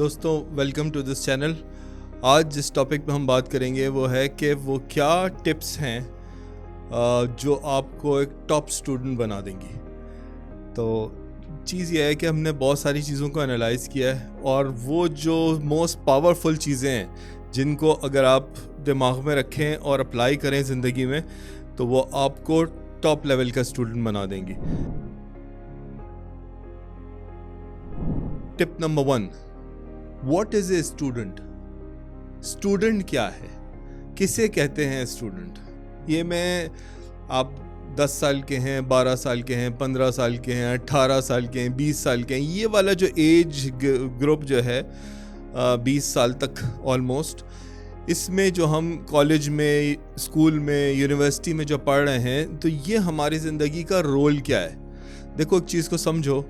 दोस्तों welcome to this channel. आज जिस टॉपिक पे हम बात करेंगे वो है कि वो क्या टिप्स हैं जो आपको एक टॉप स्टूडेंट बना देंगी। तो चीज़ ये है कि हमने बहुत सारी चीज़ों को एनालाइज़ किया है और वो जो मोस्ट पावरफुल चीज़ें हैं जिनको अगर आप दिमाग में रखें और अप्लाई करें ज़िंदगी में तो वो आपको टॉप लेवल का स्टूडेंट बना देंगी। Tip number 1, what is a student? Student क्या है, किसे कहते हैं स्टूडेंट? ये मैं आप 10 साल के हैं, 12 साल के हैं, 15 साल के हैं, 18 साल के हैं, 20 साल के हैं, ये वाला जो एज ग्रुप जो है 20 साल तक ऑलमोस्ट, इसमें जो हम कॉलेज में, स्कूल में, यूनिवर्सिटी में जो पढ़ रहे हैं, तो ये हमारी ज़िंदगी का रोल क्या है। देखो एक चीज़ को समझो,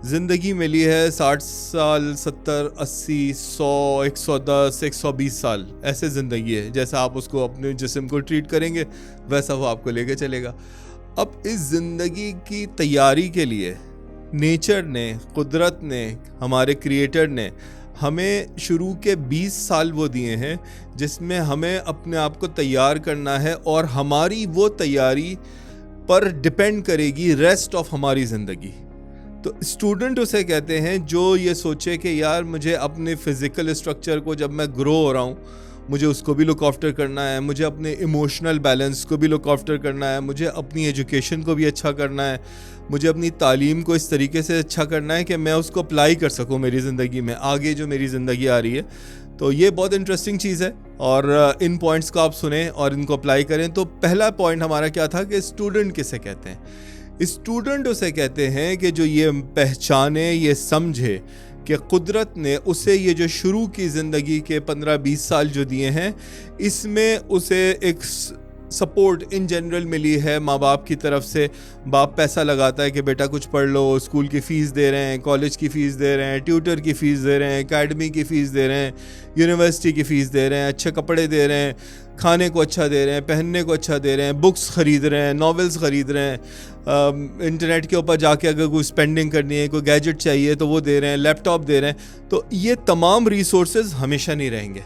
ज़िंदगी मिली है 60 साल, 70, 80, 100, 110, 120 साल, ऐसे ज़िंदगी है। जैसा आप उसको अपने जिस्म को ट्रीट करेंगे वैसा वो आपको लेके चलेगा। अब इस ज़िंदगी की तैयारी के लिए नेचर ने, कुदरत ने, हमारे क्रिएटर ने हमें शुरू के 20 साल वो दिए हैं जिसमें हमें अपने आप को तैयार करना है और हमारी वो तैयारी पर डिपेंड करेगी रेस्ट ऑफ हमारी ज़िंदगी। तो स्टूडेंट उसे कहते हैं जो ये सोचे कि यार मुझे अपने फिज़िकल स्ट्रक्चर को, जब मैं ग्रो हो रहा हूँ, मुझे उसको भी लुक आफ्टर करना है, मुझे अपने इमोशनल बैलेंस को भी लुक आफ्टर करना है, मुझे अपनी एजुकेशन को भी अच्छा करना है, मुझे अपनी तालीम को इस तरीके से अच्छा करना है कि मैं उसको अप्लाई कर सकूँ मेरी ज़िंदगी में, आगे जो मेरी ज़िंदगी आ रही है। तो ये बहुत इंटरेस्टिंग चीज़ है और इन पॉइंट्स को आप सुने और इनको अप्लाई करें। तो पहला पॉइंट हमारा क्या था कि स्टूडेंट किसे कहते हैं? स्टूडेंट उसे कहते हैं कि जो ये पहचाने, ये समझे कि कुदरत ने उसे ये जो शुरू की ज़िंदगी के 15-20 साल जो दिए हैं, इसमें उसे एक सपोर्ट इन जनरल मिली है माँ बाप की तरफ से। बाप पैसा लगाता है कि बेटा कुछ पढ़ लो, स्कूल की फ़ीस दे रहे हैं, कॉलेज की फ़ीस दे रहे हैं, ट्यूटर की फ़ीस दे रहे हैं, एकेडमी की फ़ीस दे रहे हैं, यूनिवर्सिटी की फ़ीस दे रहे हैं, अच्छे कपड़े दे रहे हैं, खाने को अच्छा दे रहे हैं, पहनने को अच्छा दे रहे हैं, बुक्स ख़रीद रहे हैं, नॉवेल्स ख़रीद रहे हैं, इंटरनेट के ऊपर जाके अगर कोई स्पेंडिंग करनी है, कोई गैजेट चाहिए तो वो दे रहे हैं, लैपटॉप दे रहे हैं। तो ये तमाम रिसोर्सेज हमेशा नहीं रहेंगे।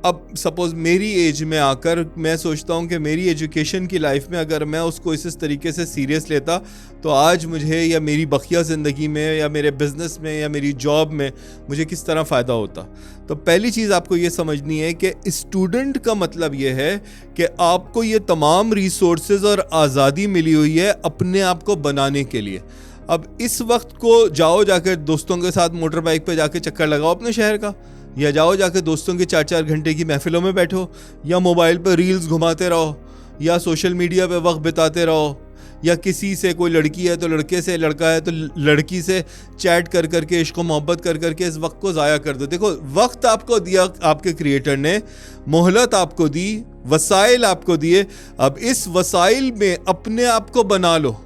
अब सपोज़ मेरी एज में आकर मैं सोचता हूँ कि मेरी एजुकेशन की लाइफ में अगर मैं उसको इस तरीके से सीरियस लेता तो आज मुझे या मेरी बकिया ज़िंदगी में या मेरे बिज़नेस में या मेरी जॉब में मुझे किस तरह फ़ायदा होता। तो पहली चीज़ आपको ये समझनी है कि स्टूडेंट का मतलब ये है कि आपको ये तमाम रिसोर्सेज और आज़ादी मिली हुई है अपने आप को बनाने के लिए। अब इस वक्त को जाओ जाकर दोस्तों के साथ मोटर बाइक पर जाके चक्कर लगाओ अपने शहर का, या जाओ जाके दोस्तों के 4-4 घंटे की महफिलों में बैठो, या मोबाइल पर रील्स घुमाते रहो, या सोशल मीडिया पे वक्त बिताते रहो, या किसी से, कोई लड़की है तो लड़के से, लड़का है तो लड़की से चैट कर करके, इश्क मोहब्बत कर करके इस वक्त को ज़ाया कर दो। देखो वक्त आपको दिया आपके क्रिएटर ने, मोहलत आपको दी, वसाइल आपको दिए। अब इस वसाइल में अपने आप को बना लो,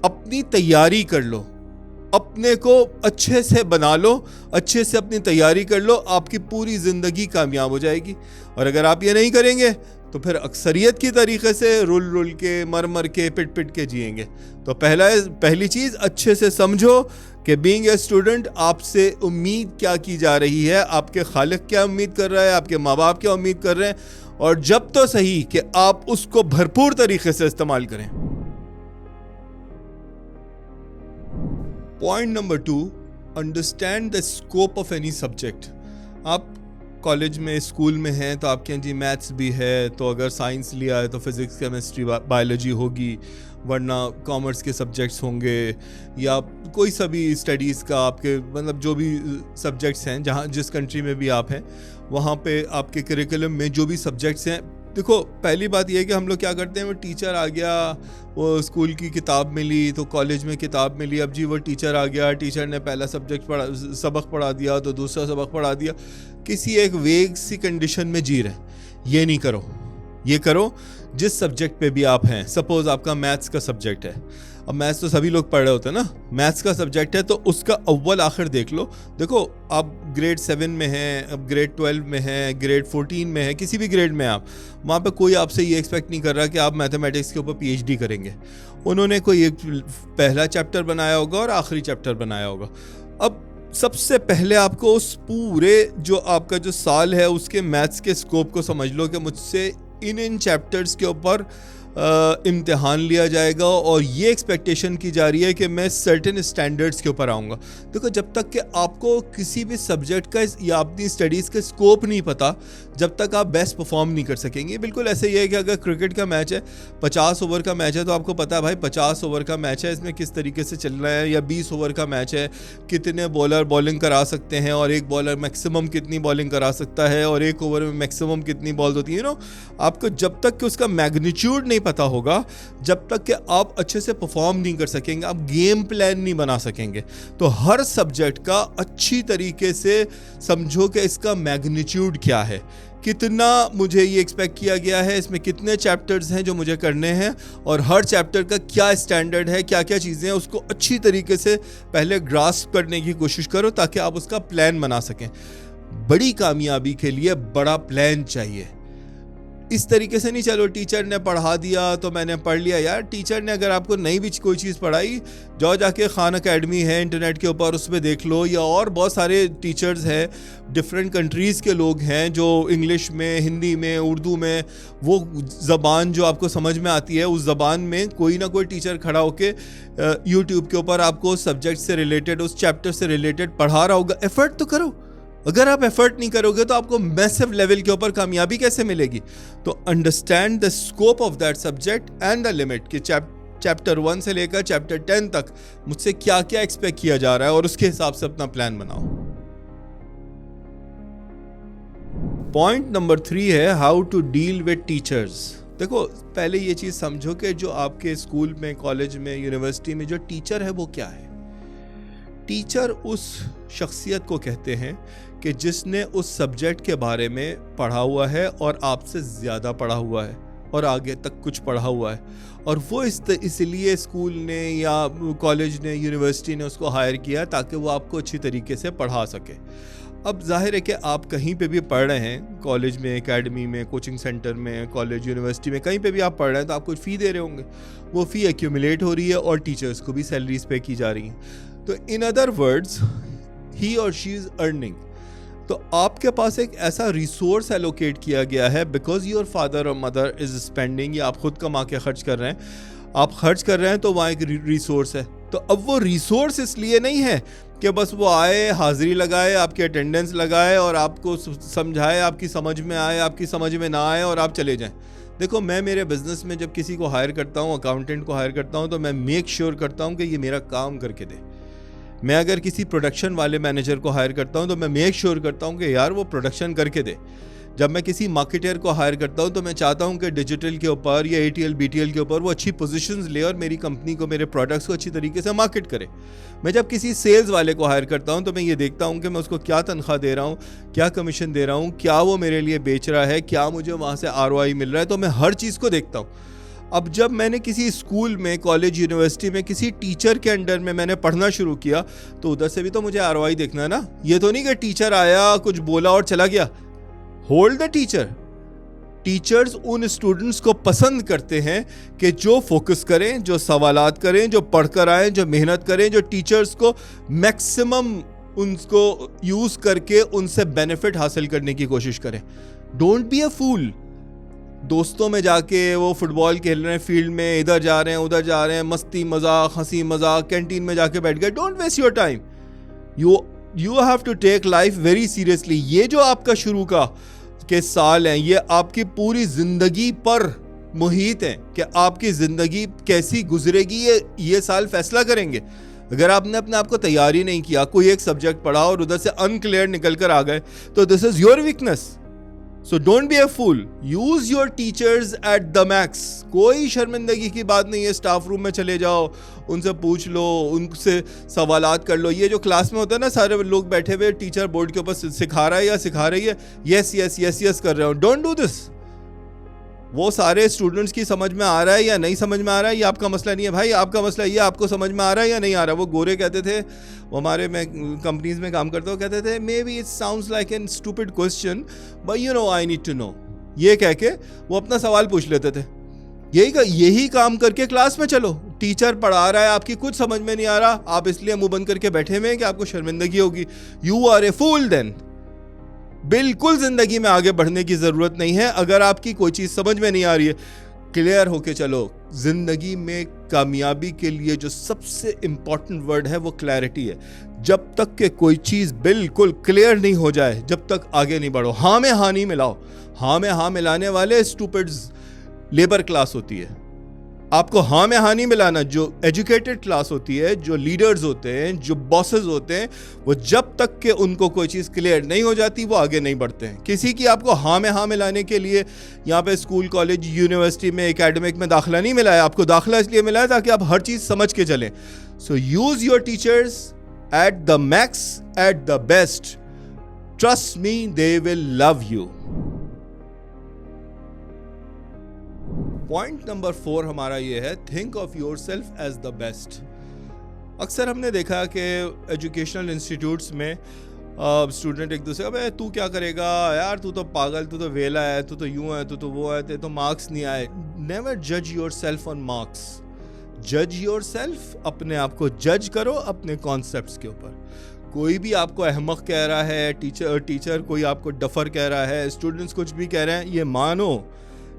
अपनी तैयारी कर लो, अपने को अच्छे से बना लो, अच्छे से अपनी तैयारी कर लो, आपकी पूरी ज़िंदगी कामयाब हो जाएगी। और अगर आप ये नहीं करेंगे तो फिर अक्सरियत की तरीके से रुल के, मर के, पिट के जिएंगे। तो पहली चीज़, अच्छे से समझो कि बीइंग ए स्टूडेंट आपसे उम्मीद क्या की जा रही है, आपके खालिक क्या उम्मीद कर रहा है, आपके माँ बाप क्या उम्मीद कर रहे हैं, और जब तो सही कि आप उसको भरपूर तरीके से इस्तेमाल करें। Point number 2, understand the scope of any subject. आप कॉलेज में, स्कूल में हैं तो आपके यहाँ जी मैथ्स भी है, तो अगर साइंस लिया है तो फिज़िक्स, केमिस्ट्री, बायोलॉजी होगी, वरना कॉमर्स के सब्जेक्ट्स होंगे, या कोई सा भी स्टडीज़ का आपके मतलब जो भी सब्जेक्ट्स हैं, जहाँ जिस कंट्री में भी आप हैं वहाँ पे आपके करिकुलम में जो भी सब्जेक्ट्स हैं। देखो पहली बात यह है कि हम लोग क्या करते हैं, वो टीचर आ गया, वो स्कूल की किताब मिली तो कॉलेज में किताब मिली, अब जी वो टीचर आ गया, टीचर ने पहला सबक पढ़ा दिया तो दूसरा सबक पढ़ा दिया, किसी एक वेग सी कंडीशन में जी रहे। ये नहीं करो, ये करो जिस सब्जेक्ट पे भी आप हैं। सपोज़ आपका मैथ्स का सब्जेक्ट है, अब मैथ्स तो सभी लोग पढ़ रहे होते हैं ना, मैथ्स का सब्जेक्ट है तो उसका अव्वल आखिर देख लो। देखो आप ग्रेड 7 में हैं, अब ग्रेड 12 में हैं, ग्रेड 14 में हैं, किसी भी ग्रेड में आप, वहाँ पे कोई आपसे ये एक्सपेक्ट नहीं कर रहा कि आप मैथमेटिक्स के ऊपर PhD करेंगे। उन्होंने कोई एक पहला चैप्टर बनाया होगा और आखिरी चैप्टर बनाया होगा। अब सबसे पहले आपको उस पूरे जो आपका जो साल है उसके मैथ्स के स्कोप को समझ लो कि मुझसे इन चैप्टर्स के ऊपर इम्तिहान लिया जाएगा और ये एक्सपेक्टेशन की जा रही है कि मैं सर्टेन स्टैंडर्ड्स के ऊपर आऊँगा। देखो, जब तक कि आपको किसी भी सब्जेक्ट का या अपनी स्टडीज़ का स्कोप नहीं पता, जब तक आप बेस्ट परफॉर्म नहीं कर सकेंगे। बिल्कुल ऐसे ही है कि अगर क्रिकेट का मैच है, 50 ओवर का मैच है, तो आपको पता है भाई 50 ओवर का मैच है, इसमें किस तरीके से चल रहा है, या 20 ओवर का मैच है, कितने बॉलर बॉलिंग करा सकते हैं और एक बॉलर मैक्सिमम कितनी बॉलिंग करा सकता है और एक ओवर में मैक्सिमम कितनी बॉल्स होती है। आपको जब तक कि उसका मैग्नीट्यूड नहीं पता होगा, जब तक कि आप अच्छे से परफॉर्म नहीं कर सकेंगे, आप गेम प्लान नहीं बना सकेंगे। तो हर सब्जेक्ट का अच्छी तरीके से समझो कि इसका मैग्नीट्यूड क्या है, कितना मुझे ये एक्सपेक्ट किया गया है, इसमें कितने चैप्टर्स हैं जो मुझे करने हैं और हर चैप्टर का क्या स्टैंडर्ड है, क्या क्या चीज़ें हैं, उसको अच्छी तरीके से पहले ग्रास्प करने की कोशिश करो ताकि आप उसका प्लान बना सकें। बड़ी कामयाबी के लिए बड़ा प्लान चाहिए। इस तरीके से नहीं चलो टीचर ने पढ़ा दिया तो मैंने पढ़ लिया। यार, टीचर ने अगर आपको नई भी कोई चीज़ पढ़ाई, जाओ जाके खान अकेडमी है इंटरनेट के ऊपर, उस पर देख लो, या और बहुत सारे टीचर्स हैं, डिफरेंट कंट्रीज़ के लोग हैं जो इंग्लिश में, हिंदी में, उर्दू में, वो ज़बान जो आपको समझ में आती है उस ज़बान में कोई ना कोई टीचर खड़ा होके यूट्यूब के ऊपर आपको उस सब्जेक्ट से रिलेटेड, उस चैप्टर से रिलेटेड पढ़ा रहा होगा। एफर्ट तो करो। अगर आप एफर्ट नहीं करोगे तो आपको मैसिव लेवल के ऊपर कामयाबी कैसे मिलेगी? तो understand the scope of that subject and the limit कि चैप्टर 1 से लेकर चैप्टर 10 तक मुझसे क्या क्या एक्सपेक्ट किया जा रहा है और उसके हिसाब से अपना प्लान बनाओ। पॉइंट नंबर 3 है how to deal with teachers. देखो, पहले ये चीज़ समझो कि जो आपके स्कूल में, कॉलेज में, यूनिवर्सिटी में जो टीचर है वो क्या है। टीचर उस शख्सियत को कहते हैं कि जिसने उस सब्जेक्ट के बारे में पढ़ा हुआ है और आपसे ज़्यादा पढ़ा हुआ है और आगे तक कुछ पढ़ा हुआ है, और वो इसलिए स्कूल ने या कॉलेज ने, यूनिवर्सिटी ने उसको हायर किया ताकि वो आपको अच्छी तरीके से पढ़ा सके। अब जाहिर है कि आप कहीं पे भी पढ़ रहे हैं, कॉलेज में, एकेडमी में, कोचिंग सेंटर में, कॉलेज, यूनिवर्सिटी में, कहीं पे भी आप पढ़ रहे हैं तो आप कुछ फ़ी दे रहे होंगे। वो फ़ी एक्यूमुलेट हो रही है और टीचर्स को भी सैलरीज पे की जा रही हैं। तो इन अदर वर्ड्स, ही और शी इज़ अर्निंग। तो आपके पास एक ऐसा रिसोर्स एलोकेट किया गया है बिकॉज योर फादर और मदर इज स्पेंडिंग, या आप खुद कमा के खर्च कर रहे हैं, आप खर्च कर रहे हैं तो वहाँ एक रिसोर्स है। तो अब वो रिसोर्स इसलिए नहीं है कि बस वो आए, हाजिरी लगाए, आपकी अटेंडेंस लगाए और आपको समझाए, आपकी समझ में आए, आपकी समझ में ना आए और आप चले जाएं। देखो, मैं मेरे बिजनेस में जब किसी को हायर करता हूँ, अकाउंटेंट को हायर करता हूँ, तो मैं मेक श्योर करता हूँ कि ये मेरा काम करके दे। मैं अगर किसी प्रोडक्शन वाले मैनेजर को हायर करता हूं तो मैं मेक श्योर करता हूं कि यार वो प्रोडक्शन करके दे। जब मैं किसी मार्केटर को हायर करता हूं तो मैं चाहता हूं कि डिजिटल के ऊपर या ATL BTL के ऊपर वो अच्छी पोजीशंस ले और मेरी कंपनी को, मेरे प्रोडक्ट्स को अच्छी तरीके से मार्केट करे। मैं जब किसी सेल्स वाले को हायर करता हूं तो मैं ये देखता हूं कि मैं उसको क्या तनख्वाह दे रहा हूं, क्या कमीशन दे रहा हूं, क्या वो मेरे लिए बेच रहा है, क्या मुझे वहाँ से ROI मिल रहा है। तो मैं हर चीज़ को देखता हूँ। अब जब मैंने किसी स्कूल में, कॉलेज, यूनिवर्सिटी में किसी टीचर के अंडर में मैंने पढ़ना शुरू किया तो उधर से भी तो मुझे ROI देखना है ना। ये तो नहीं कि टीचर आया, कुछ बोला और चला गया। Hold the teacher. टीचर्स उन स्टूडेंट्स को पसंद करते हैं कि जो फोकस करें, जो सवालात करें, जो पढ़कर आए, जो मेहनत करें, जो टीचर्स को मैक्सिमम उनको यूज करके उनसे बेनिफिट हासिल करने की कोशिश करें। डोंट बी अ फूल। दोस्तों में जाके वो फुटबॉल खेल रहे हैं फील्ड में, इधर जा रहे हैं, उधर जा रहे हैं, मस्ती मजाक, हंसी मजाक, कैंटीन में जाके बैठ गए। Don't waste your time. You have to take life very seriously. ये जो आपका शुरू के साल हैं, ये आपकी पूरी जिंदगी पर मुहित है कि आपकी जिंदगी कैसी गुजरेगी, ये साल फैसला करेंगे। अगर आपने अपने आप को तैयार ही नहीं किया, कोई एक सब्जेक्ट पढ़ा और उधर से अनक्लियर निकल कर आ गए, तो this is your weakness. So don't be a fool. Use your teachers at the max. कोई शर्मिंदगी की बात नहीं है। स्टाफ रूम में चले जाओ, उनसे पूछ लो, उनसे सवालात कर लो। ये जो क्लास में होता है ना, सारे लोग बैठे हुए, टीचर बोर्ड के ऊपर सिखा रहा है या सिखा रही है, यस यस यस यस कर रहे हो। Don't do this. वो सारे स्टूडेंट्स की समझ में आ रहा है या नहीं समझ में आ रहा है, ये आपका मसला नहीं है भाई। आपका मसला ये, आपको समझ में आ रहा है या नहीं आ रहा है। वो गोरे कहते थे, वो हमारे, मैं कंपनीज में काम करता हूँ, कहते थे maybe it sounds like an stupid question but you know I need to know. ये कह के वो अपना सवाल पूछ लेते थे। यही काम करके क्लास में चलो, टीचर पढ़ा रहा है, आपकी कुछ समझ में नहीं आ रहा, आप इसलिए मुंह बंद करके बैठे हुए हैं कि आपको शर्मिंदगी होगी, you are a fool then. बिल्कुल जिंदगी में आगे बढ़ने की जरूरत नहीं है। अगर आपकी कोई चीज समझ में नहीं आ रही है, क्लियर होके चलो। जिंदगी में कामयाबी के लिए जो सबसे इंपॉर्टेंट वर्ड है वो क्लैरिटी है। जब तक के कोई चीज बिल्कुल क्लियर नहीं हो जाए, जब तक आगे नहीं बढ़ो। हाँ में हाँ नहीं मिलाओ। हाँ में हाँ मिलाने वाले स्टूपिड्स लेबर क्लास होती है। आपको हाँ में हाँ नहीं मिलाना। जो एजुकेटेड क्लास होती है, जो लीडर्स होते हैं, जो बॉसेस होते हैं, वो जब तक के उनको कोई चीज़ क्लियर नहीं हो जाती वो आगे नहीं बढ़ते हैं। किसी की आपको हाँ में हाँ मिलाने के लिए यहाँ पे स्कूल, कॉलेज, यूनिवर्सिटी में, एकेडमिक में दाखिला नहीं मिला है। आपको दाखिला इसलिए मिला है ताकि आप हर चीज़ समझ के चलें। So use your teachers at the max, at the best. Trust me, they will love you. Point number 4 हमारा ये है, think of yourself as the best. अक्सर हमने देखा कि एजुकेशनल इंस्टीट्यूट्स में स्टूडेंट एक दूसरे का, तू क्या करेगा यार, तू तो पागल, तू तो वेला है, तू तो यूं है, तू तो वो है, तेरे तो मार्क्स नहीं आए। नेवर जज योर सेल्फ ऑन मार्क्स। जज योर सेल्फ, अपने आप को जज करो अपने कॉन्सेप्ट्स के ऊपर। कोई भी आपको अहमक कह रहा है, टीचर कोई आपको डफर कह रहा है, स्टूडेंट्स कुछ भी कह रहे हैं, ये मानो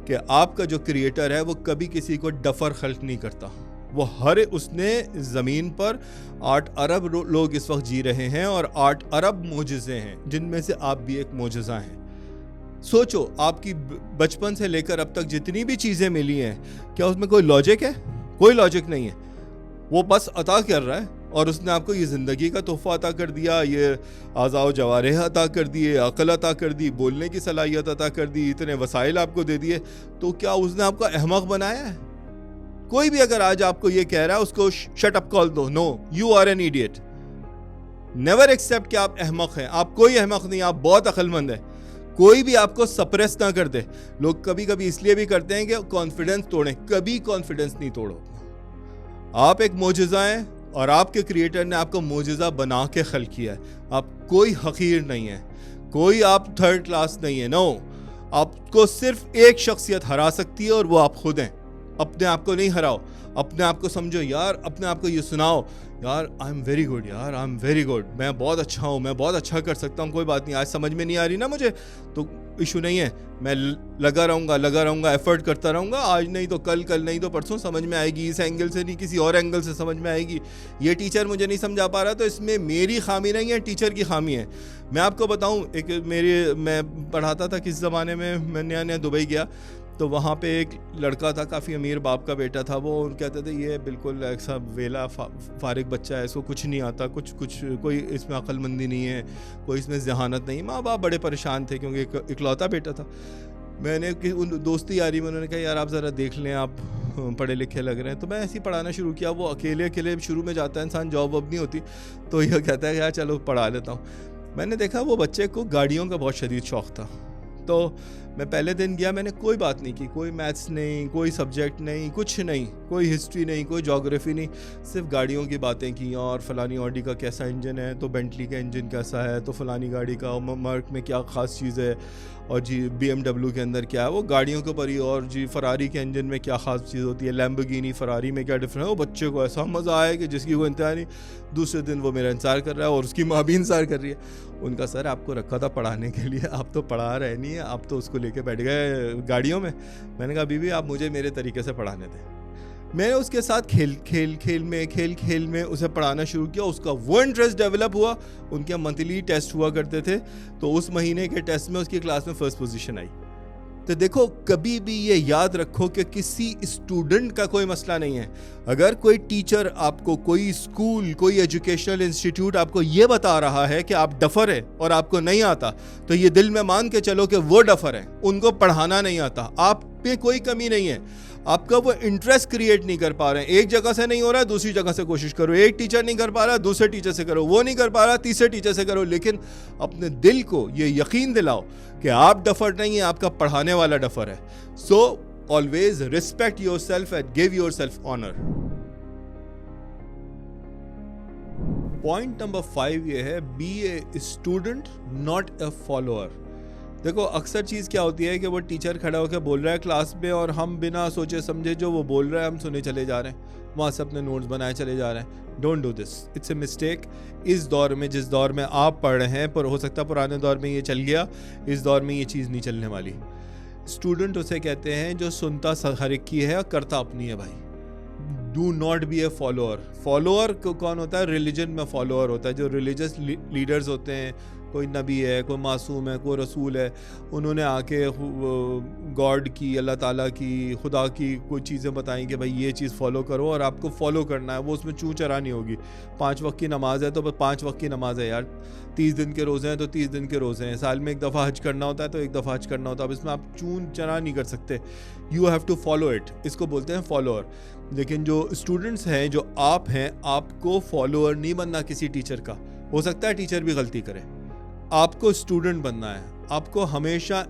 कि आपका जो क्रिएटर है वो कभी किसी को डफर खल्क नहीं करता। वो उसने ज़मीन पर 8 अरब लोग इस वक्त जी रहे हैं और 8 अरब मोजिज़े हैं, जिनमें से आप भी एक मोजिज़ा हैं। सोचो, आपकी बचपन से लेकर अब तक जितनी भी चीज़ें मिली हैं, क्या उसमें कोई लॉजिक है? कोई लॉजिक नहीं है। वो बस अता कर रहा है और उसने आपको ये ज़िंदगी का तोहफ़ा अता कर दिया, ये आज़ाओ जवारेह अता कर दिए, अक़ल अता कर दी, बोलने की सलाहियत अता कर दी, इतने वसाइल आपको दे दिए, तो क्या उसने आपको अहमक बनाया है? कोई भी अगर आज आपको ये कह रहा है, उसको शट अप कॉल दो। No, you are an idiot. Never accept कि आप अहमक हैं। आप कोई अहमक नहीं, आप बहुत अक्लमंद हैं। कोई भी आपको सप्रेस ना कर दे। लोग कभी कभी इसलिए भी करते हैं कि कॉन्फिडेंस तोड़ें। कभी कॉन्फिडेंस नहीं तोड़ो। आप एक मोजिज़ा हैं और आपके क्रिएटर ने आपको मोजिज़ा बना के खल्क किया है। आप कोई हकीर नहीं है, कोई आप थर्ड क्लास नहीं है। नो, आपको सिर्फ एक शख्सियत हरा सकती है और वो आप खुद हैं। अपने आप को नहीं हराओ, अपने आप को समझो यार, अपने आप को ये सुनाओ यार, आई एम वेरी गुड यार, आई एम वेरी गुड, मैं बहुत अच्छा हूँ, मैं बहुत अच्छा कर सकता हूँ। कोई बात नहीं, आज समझ में नहीं आ रही ना मुझे तो इशू नहीं है, मैं लगा रहूँगा, एफर्ट करता रहूँगा। आज नहीं तो कल, कल नहीं तो परसों समझ में आएगी। इस एंगल से नहीं, किसी और एंगल से समझ में आएगी। ये टीचर मुझे नहीं समझा पा रहा तो इसमें मेरी खामी नहीं है, टीचर की खामी है। मैं आपको बताऊँ, मैं पढ़ाता था किस ज़माने में, मैं नया दुबई गया तो वहाँ पे एक लड़का था, काफ़ी अमीर बाप का बेटा था। वो कहते थे ये बिल्कुल ऐसा वेला फारिग बच्चा है, इसको कुछ नहीं आता, कुछ कोई इसमें अक्लमंदी नहीं है, कोई इसमें जहानत नहीं। माँ बाप बड़े परेशान थे क्योंकि इकलौता बेटा था। मैंने उन दोस्ती यारी में उन्होंने कहा यार आप ज़रा देख लें, आप पढ़े लिखे लग रहे हैं। तो मैं ऐसे ही पढ़ाना शुरू किया। वो अकेले शुरू में जाता है इंसान, जॉब वॉब नहीं होती, तो यह कहता है यार चलो पढ़ा लेता हूँ। मैंने देखा वो बच्चे को गाड़ियों का बहुत शदीद शौक़ था। तो मैं पहले दिन गया, मैंने कोई बात नहीं की, कोई मैथ्स नहीं, कोई सब्जेक्ट नहीं, कुछ नहीं, कोई हिस्ट्री नहीं, कोई ज्योग्राफी नहीं, सिर्फ गाड़ियों की बातें की। और फलानी ऑडी का कैसा इंजन है, तो बेंटली का इंजन कैसा है, तो फलानी गाड़ी का मर्क में क्या ख़ास चीज़ है, और जी BMW के अंदर क्या है, वो गाड़ियों के ऊपर ही। और जी फरारी के इंजन में क्या ख़ास चीज़ होती है, लैम्बोर्गिनी फरारी में क्या डिफरेंस है। वो बच्चे को ऐसा मज़ा आया कि जिसकी कोई इंतहा नहीं। दूसरे दिन वो मेरा इंतज़ार कर रहा है और उसकी माँ भी इंतज़ार कर रही है। उनका सर आपको रखा था पढ़ाने के लिए, आप तो पढ़ा रहे नहीं है, आप तो उसको लेके बैठ गए गाड़ियों में। मैंने कहा बीवी आप मुझे मेरे तरीके से पढ़ाने दें। मैंने उसके साथ खेल में उसे पढ़ाना शुरू किया। उसका वो इंटरेस्ट डेवलप हुआ। उनके मंथली टेस्ट हुआ करते थे, तो उस महीने के टेस्ट में उसकी क्लास में फर्स्ट पोजीशन आई। तो देखो, कभी भी ये याद रखो कि किसी स्टूडेंट का कोई मसला नहीं है। अगर कोई टीचर आपको, कोई स्कूल, कोई एजुकेशनल इंस्टीट्यूट आपको ये बता रहा है कि आप डफर है और आपको नहीं आता, तो ये दिल में मान के चलो कि वो डफर है, उनको पढ़ाना नहीं आता। आप पे कोई कमी नहीं है, आपका वो इंटरेस्ट क्रिएट नहीं कर पा रहे हैं। एक जगह से नहीं हो रहा है, दूसरी जगह से कोशिश करो। एक टीचर नहीं कर पा रहा, दूसरे टीचर से करो। वो नहीं कर पा रहा, तीसरे टीचर से करो। लेकिन अपने दिल को ये यकीन दिलाओ कि आप डफर नहीं है, आपका पढ़ाने वाला डफर है। So always respect yourself and give yourself honour. Point number 5 ये है, be a student not a follower. देखो अक्सर चीज़ क्या होती है कि वो टीचर खड़ा होकर बोल रहा है क्लास में और हम बिना सोचे समझे जो वो बोल रहा है हम सुने चले जा रहे हैं, वहाँ से अपने नोट्स बनाए चले जा रहे हैं। Don't do this, it's a mistake. इस दौर में, जिस दौर में आप पढ़ रहे हैं, पर हो सकता है पुराने दौर में ये चल गया, इस दौर में ये चीज़ नहीं चलने वाली। स्टूडेंट उसे कहते हैं जो सुनता हर एक की है और करता अपनी है भाई। Do not be a follower. Follower कौन होता है? रिलीजन में फॉलोअर होता है, जो रिलीजियस लीडर्स होते हैं, कोई नबी है, कोई मासूम है, कोई रसूल है, उन्होंने आके गॉड की, अल्लाह ताला की, खुदा की कोई चीज़ें बताई कि भाई ये चीज़ फॉलो करो और आपको फॉलो करना है। वो उसमें चूँ चरा नहीं होगी। 5 वक्त की नमाज़ है तो बस 5 वक्त की नमाज़ है यार। 30 दिन के रोज़े हैं तो 30 दिन के रोज़े हैं। साल में एक दफ़ा हज करना होता है तो एक दफ़ा हज करना होता है। अब इसमें आप चूँ चरा नहीं कर सकते। You have to follow it. इसको बोलते हैं फॉलोअर। लेकिन जो स्टूडेंट्स हैं, जो आप हैं, आपको फॉलोअर नहीं बनना किसी टीचर का। हो सकता है टीचर भी गलती करे, आपको स्टूडेंट बनना है। आपको हमेशा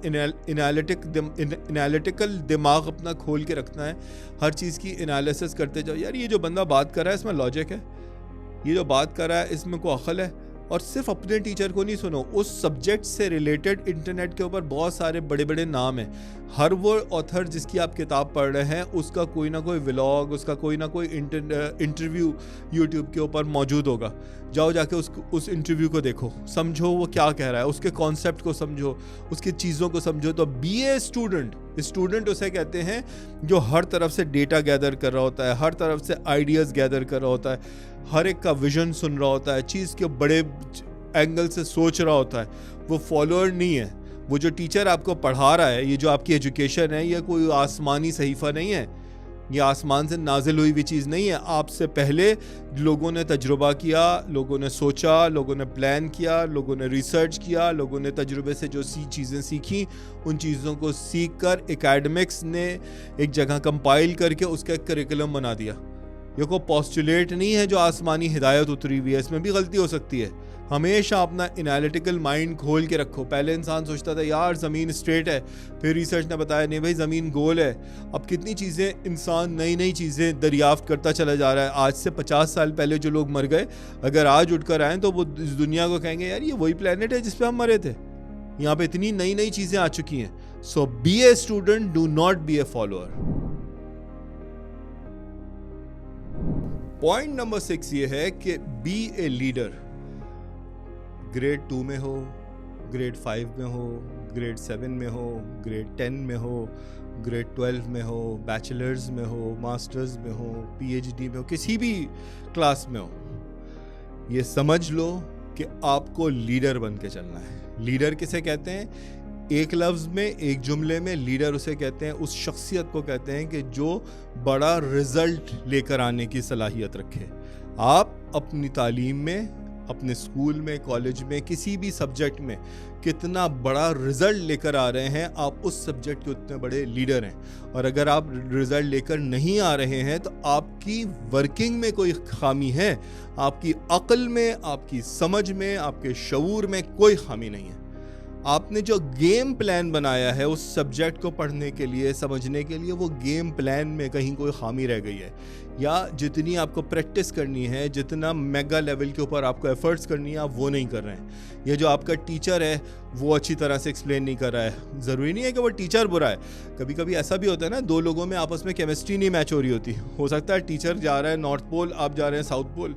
एनालिटिकल दिमाग अपना खोल के रखना है, हर चीज़ की एनालिसिस करते जाओ। यार ये जो बंदा बात कर रहा है इसमें लॉजिक है, ये जो बात कर रहा है इसमें कोई अक्ल है। और सिर्फ अपने टीचर को नहीं सुनो, उस सब्जेक्ट से रिलेटेड इंटरनेट के ऊपर बहुत सारे बड़े बड़े नाम हैं। हर वो ऑथर जिसकी आप किताब पढ़ रहे हैं उसका कोई ना कोई व्लॉग, उसका कोई ना कोई इंटरव्यू यूट्यूब के ऊपर मौजूद होगा। जाओ जाके उस इंटरव्यू को देखो, समझो वो क्या कह रहा है, उसके कॉन्सेप्ट को समझो, उसकी चीज़ों को समझो। तो बी ए स्टूडेंट। स्टूडेंट उसे कहते हैं जो हर तरफ से डेटा गैदर कर रहा होता है, हर तरफ से आइडियाज़ गैदर कर रहा होता है, हर एक का विजन सुन रहा होता है, चीज़ के बड़े एंगल से सोच रहा होता है। वो फॉलोअर नहीं है। वो जो टीचर आपको पढ़ा रहा है, ये जो आपकी एजुकेशन है, ये कोई आसमानी सहीफ़ा नहीं है, ये आसमान से नाजिल हुई हुई चीज़ नहीं है। आपसे पहले लोगों ने तजुर्बा किया, लोगों ने सोचा, लोगों ने प्लान किया, लोगों ने रिसर्च किया, लोगों ने तजुर्बे से जो चीज़ें सीखी, उन चीज़ों को सीख कर एकेडमिक्स ने एक जगह कंपाइल करके उसका एक करिकुलम बना दिया। ये कोई पोस्टुलेट नहीं है जो आसमानी हिदायत उतरी हुई है, इसमें भी गलती हो सकती है। हमेशा अपना एनालिटिकल माइंड खोल के रखो। पहले इंसान सोचता था यार ज़मीन स्ट्रेट है, फिर रिसर्च ने बताया नहीं भाई ज़मीन गोल है। अब कितनी चीज़ें इंसान नई नई चीज़ें दरियाफ्त करता चला जा रहा है। आज से 50 साल पहले जो लोग मर गए, अगर आज उठकर आएँ तो वो इस दुनिया को कहेंगे यार ये वही प्लेनेट है जिस पे हम मरे थे। यहाँ पे इतनी नई नई चीज़ें आ चुकी हैं। So be a student, do not be a follower. Point number 6 ये है कि बी ए लीडर। ग्रेड 2 में हो, ग्रेड 5 में हो, ग्रेड 7 में हो, ग्रेड 10 में हो, ग्रेड 12 में हो, बैचलर्स में हो, मास्टर्स में हो, पीएचडी में हो, किसी भी क्लास में हो, ये समझ लो कि आपको लीडर बन के चलना है। लीडर किसे कहते हैं? एक लफ्ज़ में, एक जुमले में लीडर उसे कहते हैं, उस शख्सियत को कहते हैं कि जो बड़ा रिजल्ट लेकर आने की सलाहियत रखे। आप अपनी तालीम में, अपने स्कूल में, कॉलेज में, किसी भी सब्जेक्ट में कितना बड़ा रिजल्ट लेकर आ रहे हैं, आप उस सब्जेक्ट के उतने बड़े लीडर हैं। और अगर आप रिजल्ट लेकर नहीं आ रहे हैं तो आपकी वर्किंग में कोई खामी है, आपकी अक्ल में, आपकी समझ में, आपके शऊर में कोई खामी नहीं है। आपने जो गेम प्लान बनाया है उस सब्जेक्ट को पढ़ने के लिए, समझने के लिए, वो गेम प्लान में कहीं कोई खामी रह गई है। या जितनी आपको प्रैक्टिस करनी है, जितना मेगा लेवल के ऊपर आपको एफर्ट्स करनी है, आप वो नहीं कर रहे हैं। ये जो आपका टीचर है वो अच्छी तरह से एक्सप्लेन नहीं कर रहा है। ज़रूरी नहीं है कि वो टीचर बुरा है। कभी कभी ऐसा भी होता है ना, दो लोगों में आपस में केमिस्ट्री नहीं मैच हो रही होती। हो सकता है टीचर जा रहा है नॉर्थ पोल, आप जा रहे हैं साउथ पोल,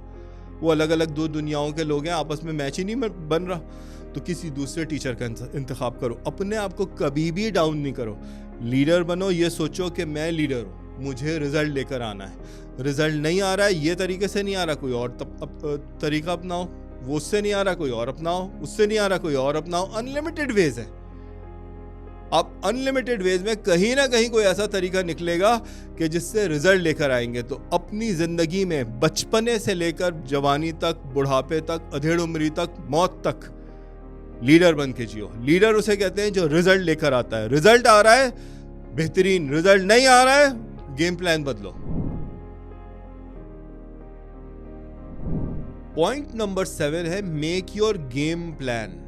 वो अलग अलग दो दुनियाओं के लोग हैं, आपस में मैच ही नहीं बन रहा। तो किसी दूसरे टीचर का इंतखाब करो। अपने आप को कभी भी डाउन नहीं करो। लीडर बनो, ये सोचो कि मैं लीडर हूँ, मुझे रिजल्ट लेकर आना है। रिजल्ट नहीं आ रहा है, ये तरीके से नहीं आ रहा, कोई और तरीका अपनाओ। वो उससे नहीं आ रहा, कोई और अपनाओ। उससे नहीं आ रहा, कोई और अपनाओ। अनलिमिटेड वेज है। आप अनलिमिटेड वेज में कहीं ना कहीं कोई ऐसा तरीका निकलेगा कि जिससे रिजल्ट लेकर आएंगे। तो अपनी ज़िंदगी में बचपने से लेकर जवानी तक, बुढ़ापे तक, अधेड़ उम्री तक, मौत तक लीडर बन के जियो। लीडर उसे कहते हैं जो रिजल्ट लेकर आता है। रिजल्ट आ रहा है, बेहतरीन। रिजल्ट नहीं आ रहा है, गेम प्लान बदलो। पॉइंट नंबर 7 है make your game plan.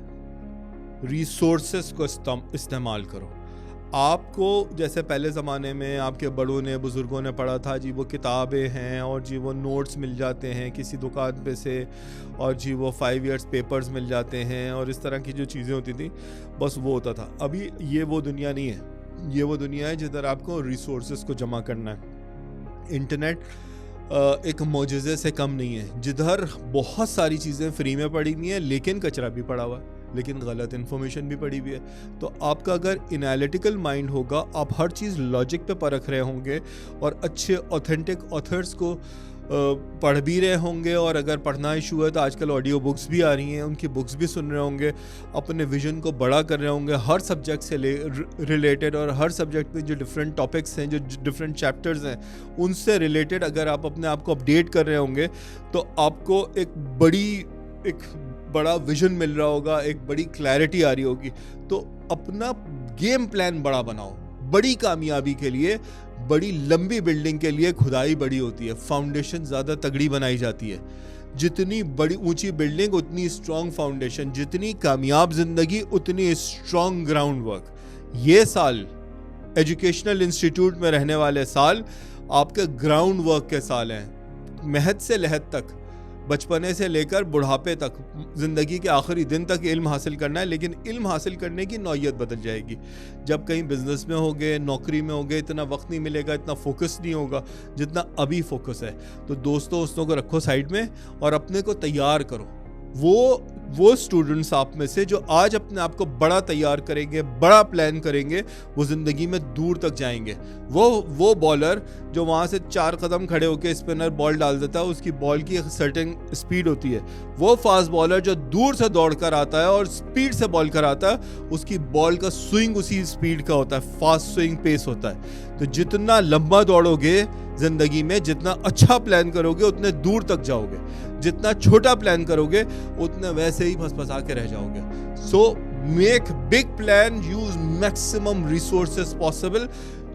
Resources को इस्तेमाल करो। आपको जैसे पहले ज़माने में आपके बड़ों ने बुज़ुर्गों ने पढ़ा था जी, वो किताबें हैं और जी वो नोट्स मिल जाते हैं किसी दुकान पे से, और जी वो 5 इयर्स पेपर्स मिल जाते हैं और इस तरह की जो चीज़ें होती थी, बस वो होता था। अभी ये वो दुनिया नहीं है, ये वो दुनिया है जिधर आपको रिसोर्सेज को जमा करना है। इंटरनेट एक मौजज़े से कम नहीं है, जिधर बहुत सारी चीज़ें फ्री में पड़ी हुई हैं, लेकिन कचरा भी पड़ा हुआ है, लेकिन गलत इन्फॉर्मेशन भी पड़ी हुई है। तो आपका अगर एनालिटिकल माइंड होगा, आप हर चीज़ लॉजिक पे परख रहे होंगे और अच्छे ऑथेंटिक ऑथर्स को पढ़ भी रहे होंगे, और अगर पढ़ना इशू है तो आजकल ऑडियो बुक्स भी आ रही हैं, उनकी बुक्स भी सुन रहे होंगे, अपने विजन को बड़ा कर रहे होंगे हर सब्जेक्ट से रिलेटेड, और हर सब्जेक्ट में जो डिफरेंट टॉपिक्स हैं, जो डिफरेंट चैप्टर्स हैं, उनसे रिलेटेड अगर आप अपने आप को अपडेट कर रहे होंगे, तो आपको एक बड़ा विजन मिल रहा होगा, एक बड़ी क्लैरिटी आ रही होगी। तो अपना गेम प्लान बड़ा बनाओ। बड़ी कामयाबी के लिए, बड़ी लंबी बिल्डिंग के लिए खुदाई बड़ी होती है, फाउंडेशन ज़्यादा तगड़ी बनाई जाती है। जितनी बड़ी ऊंची बिल्डिंग उतनी स्ट्रॉन्ग फाउंडेशन, जितनी कामयाब जिंदगी उतनी स्ट्रॉन्ग ग्राउंड वर्क। ये साल एजुकेशनल इंस्टीट्यूट में रहने वाले साल आपके ग्राउंड वर्क के साल हैं। महद से लहद तक, बचपने से लेकर बुढ़ापे तक, ज़िंदगी के आखिरी दिन तक इल्म हासिल करना है, लेकिन इल्म हासिल करने की नौयत बदल जाएगी। जब कहीं बिजनेस में होगे, नौकरी में होगे, इतना वक्त नहीं मिलेगा, इतना फोकस नहीं होगा जितना अभी फोकस है। तो दोस्तों को रखो साइड में और अपने को तैयार करो। वो स्टूडेंट्स आप में से जो आज अपने आप को बड़ा तैयार करेंगे, बड़ा प्लान करेंगे, वो ज़िंदगी में दूर तक जाएंगे। वो बॉलर जो वहाँ से 4 कदम खड़े होकर स्पिनर बॉल डाल देता है, उसकी बॉल की एक सर्टेन स्पीड होती है। वो फास्ट बॉलर जो दूर से दौड़ कर आता है और स्पीड से बॉल कराता है, उसकी बॉल का स्विंग उसी स्पीड का होता है, फास्ट स्विंग पेस होता है। तो जितना लंबा दौड़ोगे ज़िंदगी में, जितना अच्छा प्लान करोगे, उतने दूर तक जाओगे। जितना छोटा प्लान करोगे उतने वैसे ही फंसा के रह जाओगे। So make big plan, use maximum resources possible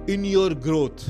in your growth.